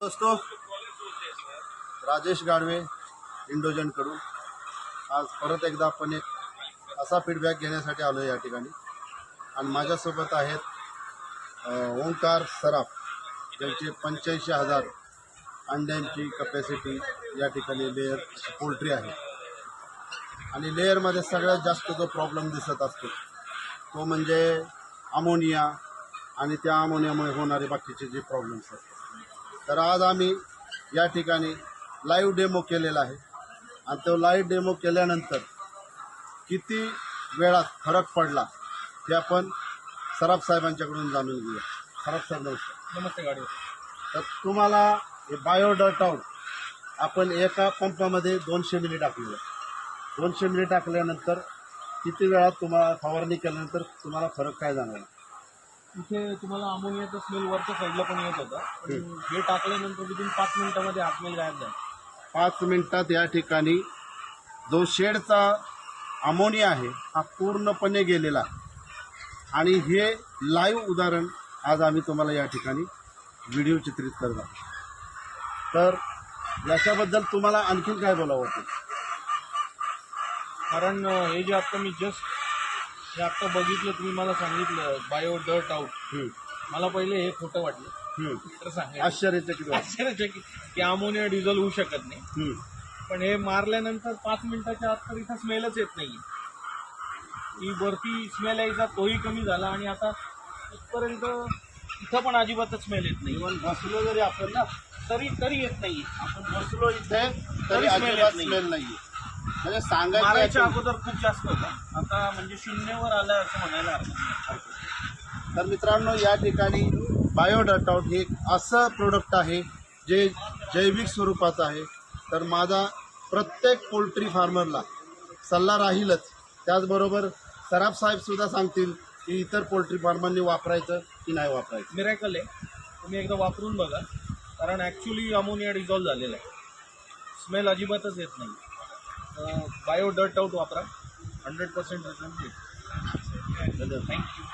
दोस्तों, राजेश गाडवे इंडोजन कडून आज परत एकदा आपण एक असा फीडबॅक घेण्यासाठी आलो या ठिकाणी आणि माझ्यासोबत आहेत ओंकार सराफ, ज्यांची 85,000 अंड्यांची कपॅसिटी या ठिकाणी लेअर पोल्ट्री आहे. आणि लेअरमध्ये सगळ्यात जास्त जो प्रॉब्लेम दिसत असतो तो म्हणजे अमोनिया आणि त्या अमोनियामुळे होणारे बाकीचे जे प्रॉब्लेम्स असतात. तर आज आम्ही या ठिकाणी लाईव्ह डेमो केलेला आहे आणि तो लाईव्ह डेमो केल्यानंतर किती वेळात फरक पडला ते आपण सराफ साहेबांच्याकडून जाणून घेऊया. सराफ साहेब नमस्कार. नमस्ते गाडी. तर तुम्हाला हे बायोडर्ट आउट आपण एका पंपामध्ये 200 मिली टाकलेलं. 200 मिली टाकल्यानंतर किती वेळात तुम्हाला फवारणी केल्यानंतर तुम्हाला फरक काय जाणवला? इथे तुम्हाला अमोनियाचा स्मेल वरच्या साईडला पण येत होता, पण हे टाकल्यानंतर विदिन 5 मिनिटामध्ये हा स्मेल गायब झाला. 5 मिनिटात या ठिकाणी जो शेडचा अमोनिया आहे हा पूर्णपणे गेलेला आणि हे लाईव्ह उदाहरण आज आम्ही तुम्हाला या ठिकाणी व्हिडिओ चित्रित करणार. तर याच्याबद्दल तुम्हाला आणखीन काय बोलावं होतं? कारण हे जे आता मी हे आता बघितलं, तुम्ही मला सांगितलं बायो डर्ट आउट, मला पहिले हे खोटं वाटलं. तर सांगायचं आश्चर्यचकित की अमोनिया डिझॉल्व होऊ शकत नाही. पण हे मारल्यानंतर 5 मिनिटाच्या आत तर इथं स्मेलच येत नाही. ही वरती स्मेल यायचा तोही कमी झाला आणि आता इथपर्यंत इथं पण अजिबातच स्मेल येत नाही. इव्हन बसलो जरी आपण ना तरी येत नाही. आपण बसलो इथे तरी अजिबात स्मेल नाही. म्हणजे मारायच्या सांगायचं अगोदर खूप जास्त होता, आता म्हणजे 0वर आलाय असं म्हणायला हरकत नाही. तर मित्रांनो, या ठिकाणी बायोडर्ट आउट हे असं प्रोडक्ट आहे जे जैविक स्वरूपाचं आहे. तर माझा प्रत्येक पोल्ट्री फार्मरला सल्ला राहीलच. त्याचबरोबर सराफ साहेब सुद्धा सांगतील की इतर पोल्ट्री फार्मरनी वापरायचं की नाही वापरायचं. मिरॅकल आहे, तुम्ही एकदा वापरून बघा. कारण ॲक्च्युली अमोनिया डिझॉल्व झालेला आहे, स्मेल अजिबातच येत नाही. बायो डर्ट आउट वापरा, 100% रिझल्ट येईल. थँक्यू.